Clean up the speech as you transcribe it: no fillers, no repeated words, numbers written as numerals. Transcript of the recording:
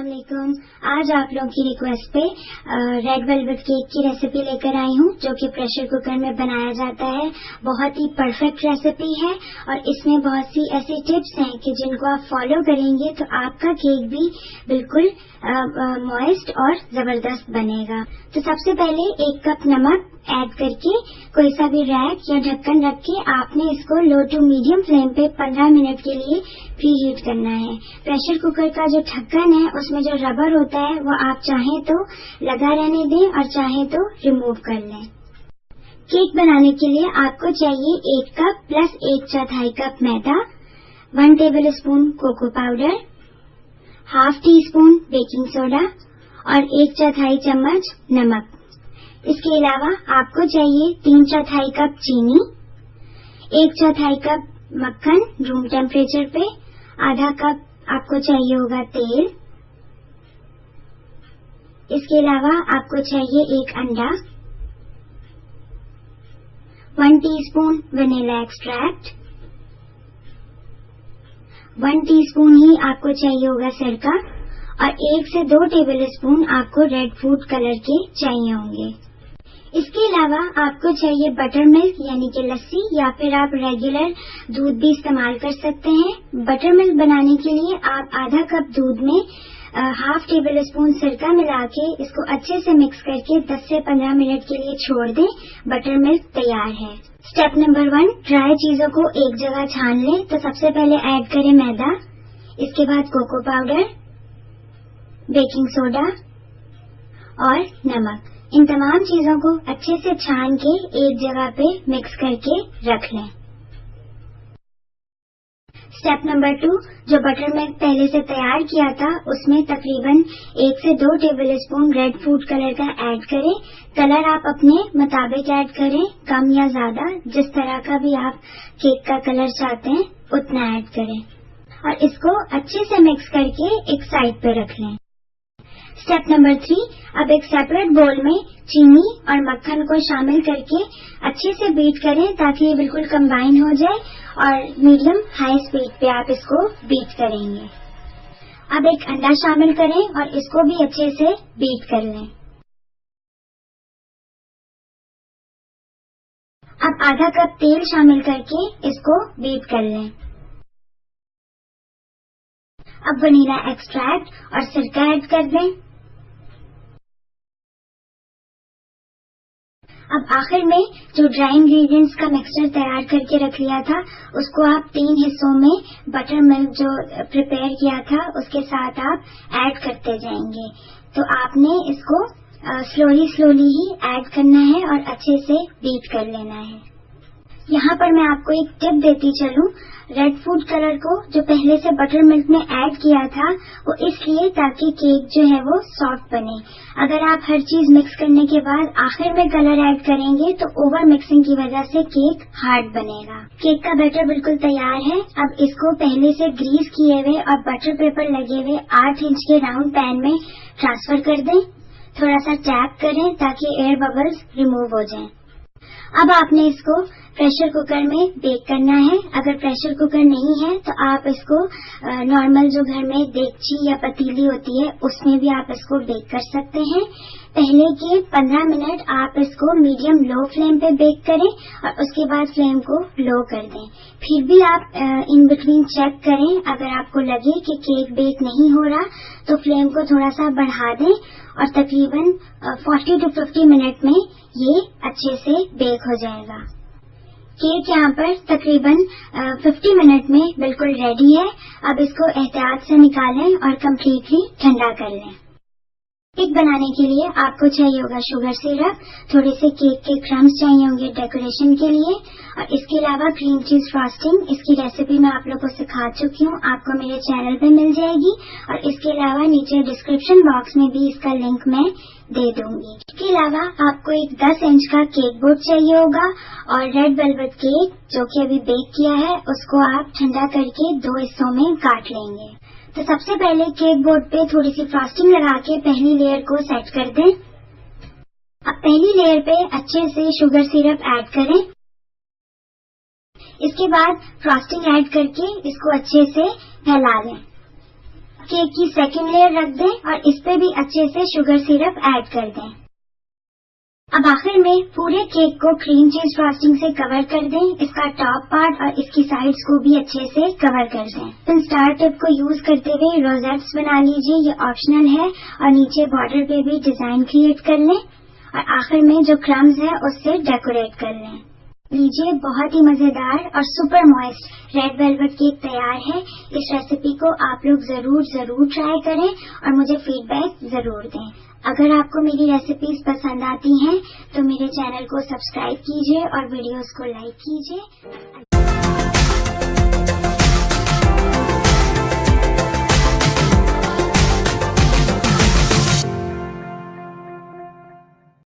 अस्सलाम वालेकुम। आज आप लोगों की रिक्वेस्ट पे रेड वेलवेट केक की रेसिपी लेकर आई हूँ, जो कि प्रेशर कुकर में बनाया जाता है। बहुत ही परफेक्ट रेसिपी है और इसमें बहुत सी ऐसी टिप्स हैं कि जिनको आप फॉलो करेंगे तो आपका केक भी बिल्कुल मॉइस्ट और जबरदस्त बनेगा। तो सबसे पहले 1 कप नमक ऐड करके कोई सा भी रैक या ढक्कन रख के आपने इसको लो टू मीडियम फ्लेम पे 15 मिनट के लिए प्री हीट करना है। प्रेशर कुकर का जो ढक्कन है उसमें जो रबर होता है वो आप चाहें तो लगा रहने दें और चाहें तो रिमूव कर लें। केक बनाने के लिए आपको चाहिए 1 कप प्लस 1/4 कप मैदा, 1 tablespoon cocoa powder, ½ teaspoon baking soda और 1/4 चम्मच नमक। इसके अलावा आपको चाहिए 3/4 कप चीनी, 1/4 कप मक्खन रूम टेम्परेचर पे, आधा कप आपको चाहिए होगा तेल। इसके अलावा आपको चाहिए 1 अंडा, 1 टीस्पून वनीला एक्सट्रैक्ट, 1 टीस्पून ही आपको चाहिए होगा सिरका और 1 से 2 टेबल स्पून आपको रेड फूड कलर के चाहिए होंगे। इसके अलावा आपको चाहिए बटर मिल्क यानी कि लस्सी, या फिर आप रेगुलर दूध भी इस्तेमाल कर सकते हैं। बटर मिल्क बनाने के लिए आप आधा कप दूध में ½ टेबल स्पून सिरका मिला के इसको अच्छे से मिक्स करके 10 से 15 मिनट के लिए छोड़ दें। बटर मिल्क तैयार है। स्टेप नंबर 1, ड्राई चीजों को एक जगह छान लें। तो सबसे पहले ऐड करें मैदा, इसके बाद कोको पाउडर, बेकिंग सोडा और नमक। इन तमाम चीजों को अच्छे से छान के एक जगह पे मिक्स करके रख लें। स्टेप नंबर 2, जो बटर मिल्क पहले से तैयार किया था उसमें तकरीबन 1 से 2 table spoon red food colour का ऐड करें। कलर आप अपने मुताबिक ऐड करें, कम या ज्यादा, जिस तरह का भी आप केक का कलर चाहते हैं उतना ऐड करें और इसको अच्छे से मिक्स करके एक साइड पे रख लें। स्टेप नंबर 3, अब एक सेपरेट बोल में चीनी और मक्खन को शामिल करके अच्छे से बीट करें ताकि ये बिल्कुल कंबाइन हो जाए और मीडियम हाई स्पीड पे आप इसको बीट करेंगे। अब एक अंडा शामिल करें और इसको भी अच्छे से बीट कर लें। अब आधा कप तेल शामिल करके इसको बीट कर लें। अब वनीला एक्सट्रैक्ट और सिरका ऐड कर दें। अब आखिर में जो ड्राई इंग्रेडिएंट्स का मिक्सचर तैयार करके रख लिया था उसको आप 3 हिस्सों में बटर मिल्क जो प्रिपेयर किया था उसके साथ आप ऐड करते जाएंगे। तो आपने इसको स्लोली ही ऐड करना है और अच्छे से बीट कर लेना है। यहाँ पर मैं आपको एक टिप देती चलूं, रेड फूड कलर को जो पहले से बटर मिल्क में ऐड किया था वो इसलिए ताकि केक जो है वो सॉफ्ट बने। अगर आप हर चीज मिक्स करने के बाद आखिर में कलर ऐड करेंगे तो ओवर मिक्सिंग की वजह से केक हार्ड बनेगा। केक का बैटर बिल्कुल तैयार है। अब इसको पहले से ग्रीस किए हुए और बटर पेपर लगे हुए 8 इंच के राउंड पैन में ट्रांसफर कर दें। थोड़ा सा टैप करें ताकि एयर बबल्स रिमूव हो जाएं। अब आपने इसको प्रेशर कुकर में बेक करना है। अगर प्रेशर कुकर नहीं है तो आप इसको नॉर्मल जो घर में देगची या पतीली होती है उसमें भी आप इसको बेक कर सकते हैं। पहले के 15 मिनट आप इसको मीडियम लो फ्लेम पे बेक करें और उसके बाद फ्लेम को लो कर दें। फिर भी आप इन बिटवीन चेक करें, अगर आपको लगे कि केक बेक नहीं हो रहा तो फ्लेम को थोड़ा सा बढ़ा दें और तकरीबन 40 to 50 मिनट में ये अच्छे से बेक हो जाएगा। केक यहाँ पर तकरीबन 50 मिनट में बिल्कुल रेडी है। अब इसको एहतियात से निकालें और कम्प्लीटली ठंडा कर लें। केक बनाने के लिए आपको चाहिए होगा शुगर सिरप, थोड़े से केक के क्रम्स चाहिए होंगे डेकोरेशन के लिए और इसके अलावा क्रीम चीज फ्रॉस्टिंग। इसकी रेसिपी मैं आप लोगों को सिखा चुकी हूँ, आपको मेरे चैनल पे मिल जाएगी और इसके अलावा नीचे डिस्क्रिप्शन बॉक्स में भी इसका लिंक मैं दे दूंगी। इसके अलावा आपको एक 10 इंच का केक बोर्ड चाहिए होगा और रेड वेलवेट केक जो कि अभी बेक किया है उसको आप ठंडा करके 2 हिस्सों में काट लेंगे। तो सबसे पहले केक बोर्ड पे थोड़ी सी फ्रॉस्टिंग लगा के पहली लेयर को सेट कर दें। अब पहली लेयर पे अच्छे से शुगर सिरप ऐड करें। इसके बाद फ्रॉस्टिंग ऐड करके इसको अच्छे से फैला लें। केक की सेकंड लेयर रख दें और इस पे भी अच्छे से शुगर सिरप ऐड कर दें। अब आखिर में पूरे केक को क्रीम चीज फ्रॉस्टिंग से कवर कर दें, इसका टॉप पार्ट और इसकी साइड्स को भी अच्छे से कवर कर दें। फिर स्टार टिप को यूज करते हुए रोजेट्स बना लीजिए, ये ऑप्शनल है, और नीचे बॉर्डर पे भी डिजाइन क्रिएट कर लें और आखिर में जो क्रम्स है उससे डेकोरेट कर लें। लीजिए, बहुत ही मजेदार और super moist red velvet cake तैयार है। इस रेसिपी को आप लोग जरूर ट्राई करें और मुझे फीडबैक जरूर दें। अगर आपको मेरी रेसिपीज पसंद आती हैं तो मेरे चैनल को सब्सक्राइब कीजिए और वीडियोस को लाइक कीजिए।